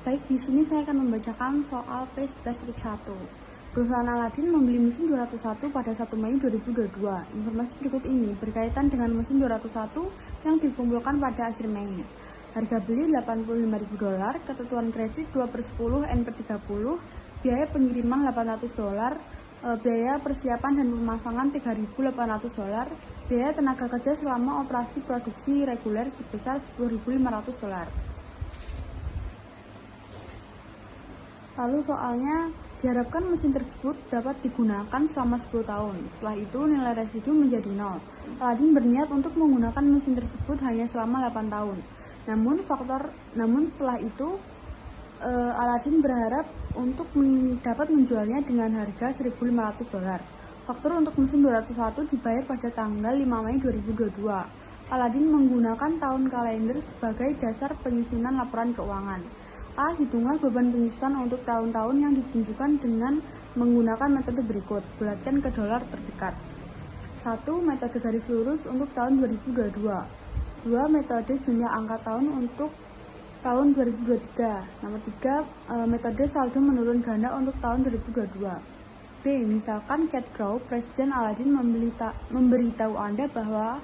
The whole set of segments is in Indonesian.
Baik, di sini saya akan membacakan soal P11-1. Perusahaan Aladin membeli mesin 201 pada 1 Mei 2022. Informasi berikut ini berkaitan dengan mesin 201 yang dikumpulkan pada akhir Mei. Harga beli $85.000, ketentuan kredit 2/10 NP30, biaya pengiriman $800, biaya persiapan dan pemasangan $3.800, biaya tenaga kerja selama operasi produksi reguler sebesar $10.500. Lalu soalnya, diharapkan mesin tersebut dapat digunakan selama 10 tahun. Setelah itu nilai residu menjadi 0. Aladin berniat untuk menggunakan mesin tersebut hanya selama 8 tahun. Namun setelah itu Aladin berharap untuk dapat menjualnya dengan harga $1.500. Faktur untuk mesin 201 dibayar pada tanggal 5 Mei 2022. Aladin menggunakan tahun kalender sebagai dasar penyusunan laporan keuangan. A. Hitunglah beban penyusutan untuk tahun-tahun yang ditunjukkan dengan menggunakan metode berikut. Bulatkan ke dolar terdekat. 1. Metode garis lurus untuk tahun 2022. 2. Metode jumlah angka tahun untuk tahun 2023. Nomor 3. Metode saldo menurun ganda untuk tahun 2022. B. Misalkan Cat Crow, Presiden Aladin memberitahu Anda bahwa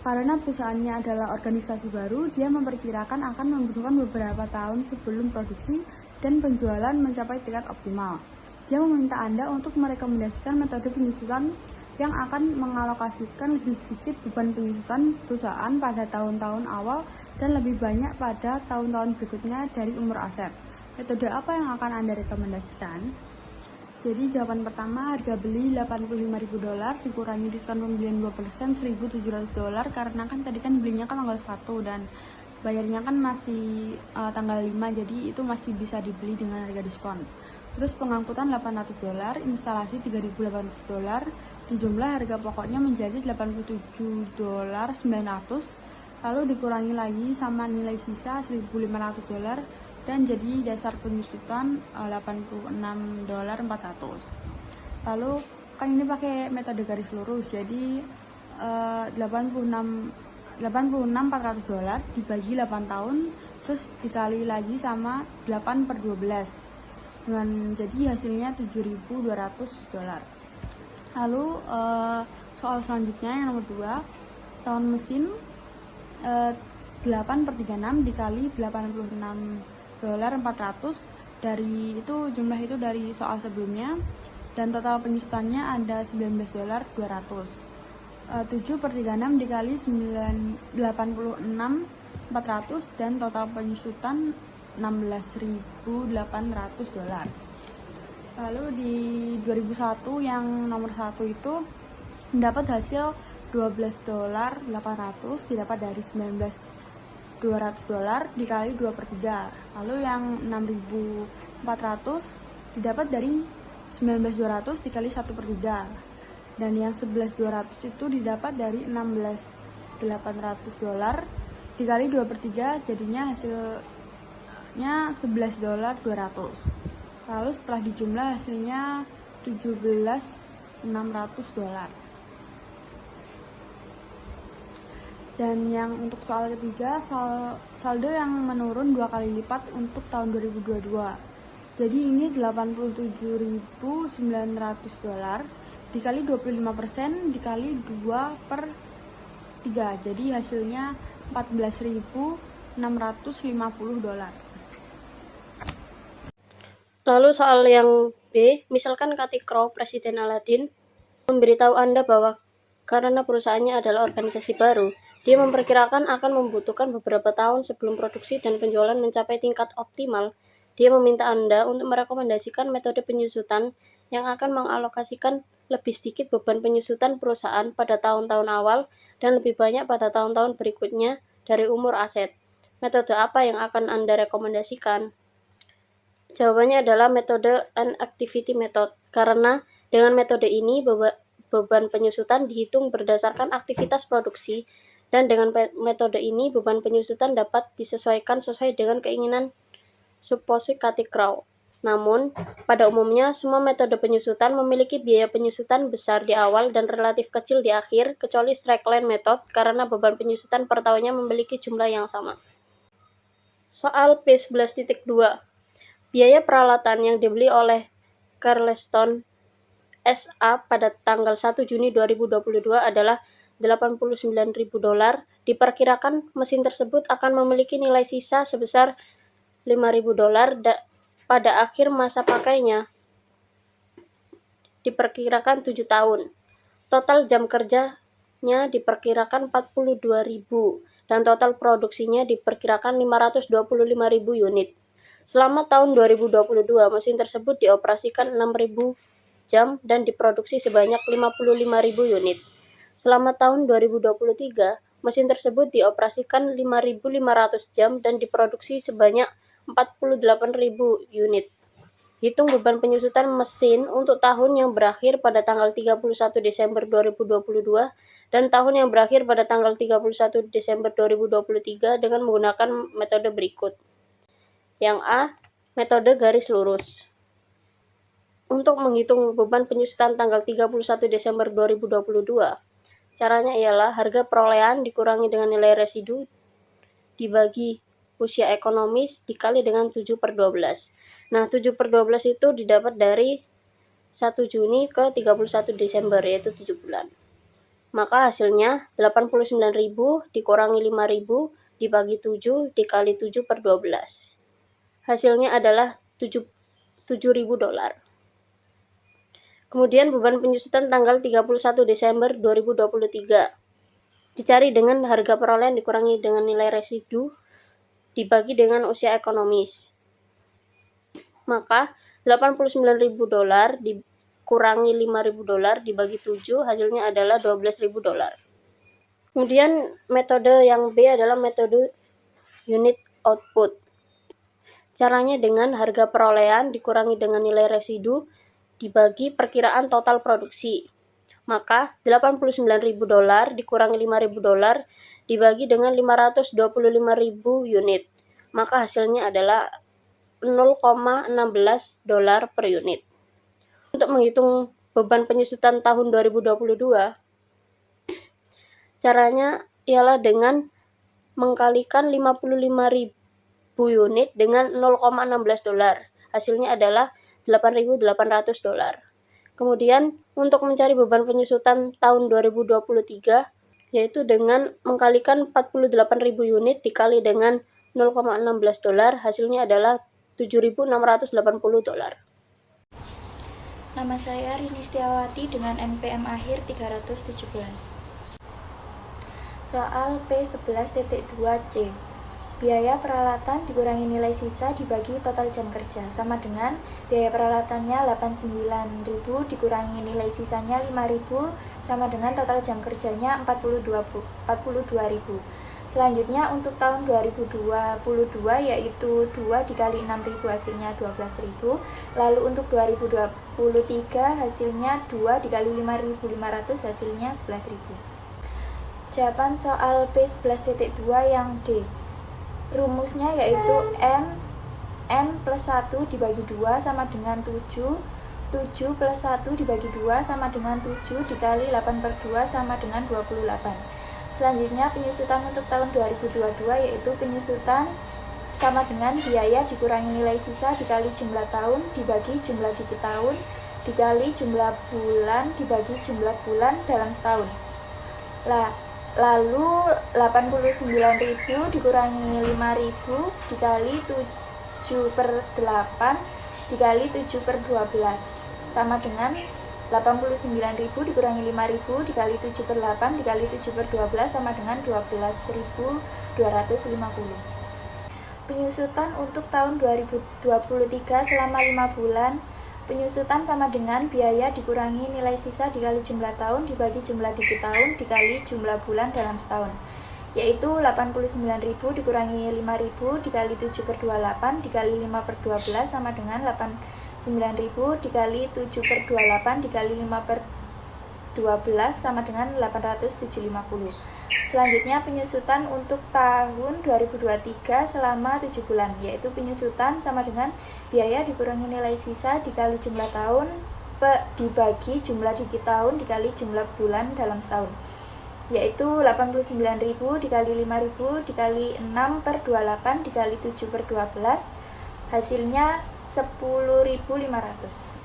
karena perusahaannya adalah organisasi baru, dia memperkirakan akan membutuhkan beberapa tahun sebelum produksi dan penjualan mencapai tingkat optimal. Dia meminta Anda untuk merekomendasikan metode penyusutan yang akan mengalokasikan lebih sedikit beban penyusutan perusahaan pada tahun-tahun awal dan lebih banyak pada tahun-tahun berikutnya dari umur aset. Metode apa yang akan Anda rekomendasikan? Jadi jawaban pertama, harga beli $85.000 dikurangi diskon pembelian 2% $1.700, karena kan tadi kan belinya kan tanggal 1 dan bayarnya kan masih tanggal 5, jadi itu masih bisa dibeli dengan harga diskon. Terus pengangkutan $800, instalasi $3.800, dijumlah harga pokoknya menjadi $87.900, lalu dikurangi lagi sama nilai sisa $1.500 dan jadi dasar penyusutan $86.400. Lalu kan ini pakai metode garis lurus, jadi $86.400 dibagi 8 tahun terus dikali lagi sama 8/12 dengan jadi hasilnya $7.200. Lalu soal selanjutnya yang nomor 2, tahun mesin 8/36 dikali $86.400, dari itu jumlah itu dari soal sebelumnya, dan total penyusutannya ada $19.200. 7/36 dikali 86.400 dan total penyusutan $16.800. Lalu di 2001 yang nomor 1 itu mendapat hasil $12.800 didapat dari $19.200 dikali 2/3. Lalu yang 6.400 didapat dari 19.200 dikali 1/3. Dan yang 11.200 itu didapat dari $16.800 dikali 2/3, jadinya hasilnya $11.200. Lalu setelah dijumlah hasilnya $17.600. Dan yang untuk soal ketiga, saldo yang menurun 2 kali lipat untuk tahun 2022. Jadi ini $87.900 dikali 25% dikali 2/3. Jadi hasilnya $14.650. Lalu soal yang B, misalkan Cat Crow, Presiden Aladin, memberitahu Anda bahwa karena perusahaannya adalah organisasi baru, dia memperkirakan akan membutuhkan beberapa tahun sebelum produksi dan penjualan mencapai tingkat optimal. Dia meminta Anda untuk merekomendasikan metode penyusutan yang akan mengalokasikan lebih sedikit beban penyusutan perusahaan pada tahun-tahun awal dan lebih banyak pada tahun-tahun berikutnya dari umur aset. Metode apa yang akan Anda rekomendasikan? Jawabannya adalah metode N-Activity Method, karena dengan metode ini beban penyusutan dihitung berdasarkan aktivitas produksi, dan dengan metode ini beban penyusutan dapat disesuaikan sesuai dengan keinginan supposed Cat Crow. Namun, pada umumnya semua metode penyusutan memiliki biaya penyusutan besar di awal dan relatif kecil di akhir, kecuali straight line method karena beban penyusutan per tahunnya memiliki jumlah yang sama. Soal P11.2. Biaya peralatan yang dibeli oleh Carleston SA pada tanggal 1 Juni 2022 adalah $89.000. Diperkirakan mesin tersebut akan memiliki nilai sisa sebesar $5.000 pada akhir masa pakainya. Diperkirakan 7 tahun. Total jam kerjanya diperkirakan 42.000 dan total produksinya diperkirakan 525.000 unit. Selama tahun 2022, mesin tersebut dioperasikan 6.000 jam dan diproduksi sebanyak 55.000 unit. Selama tahun 2023, mesin tersebut dioperasikan 5.500 jam dan diproduksi sebanyak 48.000 unit. Hitung beban penyusutan mesin untuk tahun yang berakhir pada tanggal 31 Desember 2022 dan tahun yang berakhir pada tanggal 31 Desember 2023 dengan menggunakan metode berikut. Yang A, metode garis lurus. Untuk menghitung beban penyusutan tanggal 31 Desember 2022, caranya ialah harga perolehan dikurangi dengan nilai residu dibagi usia ekonomis dikali dengan 7/12. Nah, 7/12 itu didapat dari 1 Juni ke 31 Desember, yaitu 7 bulan. Maka hasilnya 89.000 dikurangi 5.000 dibagi 7 dikali 7/12. Hasilnya adalah $7.000. Kemudian beban penyusutan tanggal 31 Desember 2023 dicari dengan harga perolehan dikurangi dengan nilai residu dibagi dengan usia ekonomis. Maka $89.000 dikurangi $5.000 dibagi 7 hasilnya adalah $12.000. Kemudian metode yang B adalah metode unit output. Caranya dengan harga perolehan dikurangi dengan nilai residu dibagi perkiraan total produksi. Maka $89.000 dikurangi $5.000 dibagi dengan 525.000 unit. Maka hasilnya adalah $0,16 per unit. Untuk menghitung beban penyusutan tahun 2022, caranya ialah dengan mengkalikan 55.000 unit dengan $0,16. Hasilnya adalah $8.800. Kemudian untuk mencari beban penyusutan tahun 2023 yaitu dengan mengkalikan 48.000 unit dikali dengan $0,16, hasilnya adalah $7.680. Nama saya Rini Setiawati dengan NPM akhir 317. Soal P11.2C. Biaya peralatan dikurangi nilai sisa dibagi total jam kerja, sama dengan biaya peralatannya 89.000 dikurangi nilai sisanya 5.000 sama dengan total jam kerjanya 42.000. Selanjutnya untuk tahun 2022 yaitu 2 dikali 6.000 hasilnya 12.000. Lalu untuk 2023 hasilnya 2 dikali 5.500 hasilnya 11.000. Jawaban soal P11.2 yang D. Rumusnya yaitu n plus 1 dibagi 2 sama dengan 7. 7 plus 1 dibagi 2 sama dengan 7 dikali 8/2 sama dengan 28. Selanjutnya penyusutan untuk tahun 2022 yaitu penyusutan sama dengan biaya dikurangi nilai sisa dikali jumlah tahun dibagi jumlah digit tahun dikali jumlah bulan dibagi jumlah bulan dalam setahun. Lalu 89.000 dikurangi 5.000 dikali 7/8 dikali 7/12 sama dengan 89.000 dikurangi 5.000 dikali 7/8 dikali 7/12 sama dengan 12.250. Penyusutan untuk tahun 2023 selama 5 bulan. Penyusutan sama dengan biaya dikurangi nilai sisa dikali jumlah tahun dibagi jumlah digit tahun dikali jumlah bulan dalam setahun, yaitu 89.000 dikurangi 5.000 dikali 7/28 dikali 5/12 sama dengan 89.000 dikali 7/28 dikali 5/12 sama dengan 850. Selanjutnya penyusutan untuk tahun 2023 selama 7 bulan, yaitu penyusutan sama dengan biaya dikurangi nilai sisa dikali jumlah tahun dibagi jumlah digit tahun dikali jumlah bulan dalam setahun, yaitu 89.000 dikali 5.000 dikali 6 per 28 dikali 7 per 12, hasilnya 10.500.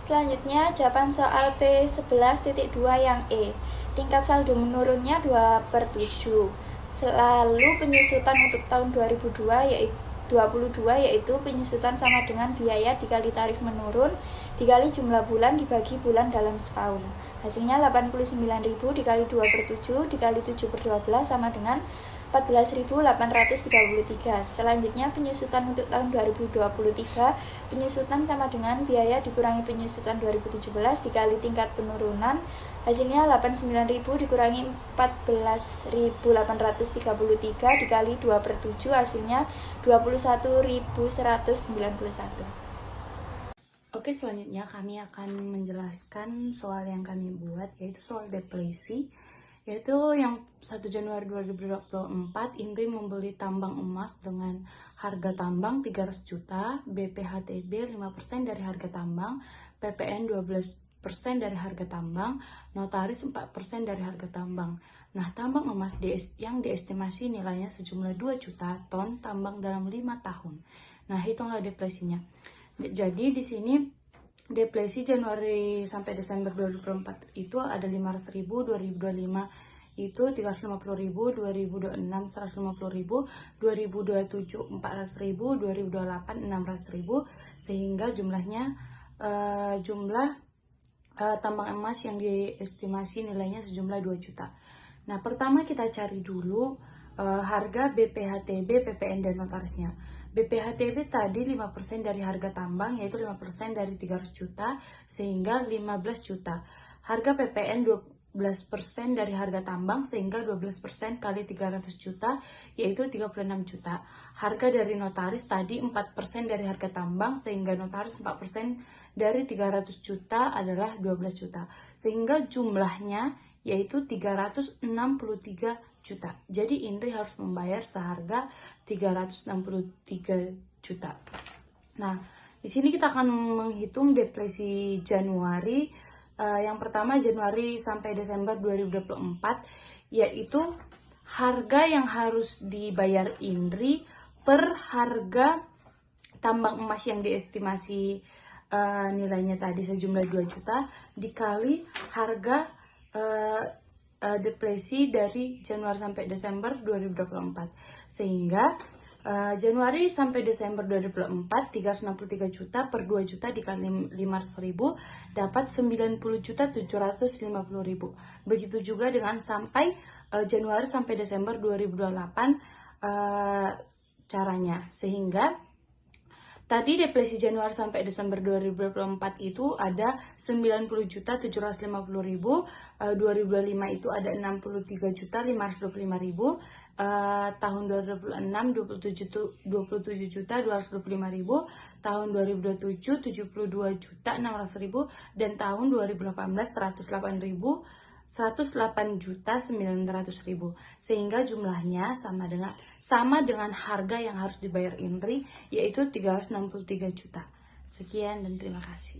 Selanjutnya jawaban soal P11.2 yang E. Tingkat saldo menurunnya 2/7. Selalu penyusutan untuk tahun 2022 yaitu penyusutan sama dengan biaya dikali tarif menurun dikali jumlah bulan dibagi bulan dalam setahun. Hasilnya 89.000 dikali 2/7 dikali 7 per 12 sama dengan 14.833. Selanjutnya penyusutan untuk tahun 2023, penyusutan sama dengan biaya dikurangi penyusutan 2017 dikali tingkat penurunan, hasilnya 89.000 dikurangi 14.833 dikali 2/7, hasilnya 21.191. Oke, selanjutnya kami akan menjelaskan soal yang kami buat, yaitu soal deflasi. Yaitu yang 1 Januari 2024, Indri membeli tambang emas dengan harga tambang 300 juta, BPHTB 5% dari harga tambang, PPN 12% dari harga tambang, notaris 4% dari harga tambang. Nah, tambang emas yang diestimasi nilainya sejumlah 2 juta ton tambang dalam 5 tahun. Nah, hitunglah deflasinya. Jadi di sini deflasi Januari sampai Desember 2024 itu ada 500.000, 2025 itu 350.000, 2026 150.000, 2027 400.000, 2028 600.000, sehingga jumlah tambang emas yang diestimasi nilainya sejumlah 2 juta. Nah, pertama kita cari dulu harga BPHTB, PPN, dan notarisnya. BPHTB tadi 5% dari harga tambang, yaitu 5% dari 300 juta, sehingga 15 juta. Harga PPN 12% dari harga tambang, sehingga 12% kali 300 juta, yaitu 36 juta. Harga dari notaris tadi 4% dari harga tambang, sehingga notaris 4% dari 300 juta adalah 12 juta. Sehingga jumlahnya yaitu 363 juta. Jadi Indri harus membayar seharga 363 juta. Nah, di sini kita akan menghitung deflasi Januari. Yang pertama Januari sampai Desember 2024, yaitu harga yang harus dibayar Indri per harga tambang emas yang diestimasi nilainya tadi sejumlah 2 juta dikali harga deflasi dari Januari sampai Desember 2024, sehingga Januari sampai Desember 2024 363 juta per 2 juta dikali 500.000 dapat 90.750.000. Begitu juga dengan sampai Januari sampai Desember 2028 caranya, sehingga tadi deflasi Januari sampai Desember 2024 itu ada 90.750.000, 2025 itu ada 63.525.000, tahun 2026 27.225.000, tahun 2027 72.600.000, dan tahun 2018 108.900.000, sehingga jumlahnya sama dengan harga yang harus dibayar Indri, yaitu 363 juta. Sekian dan terima kasih.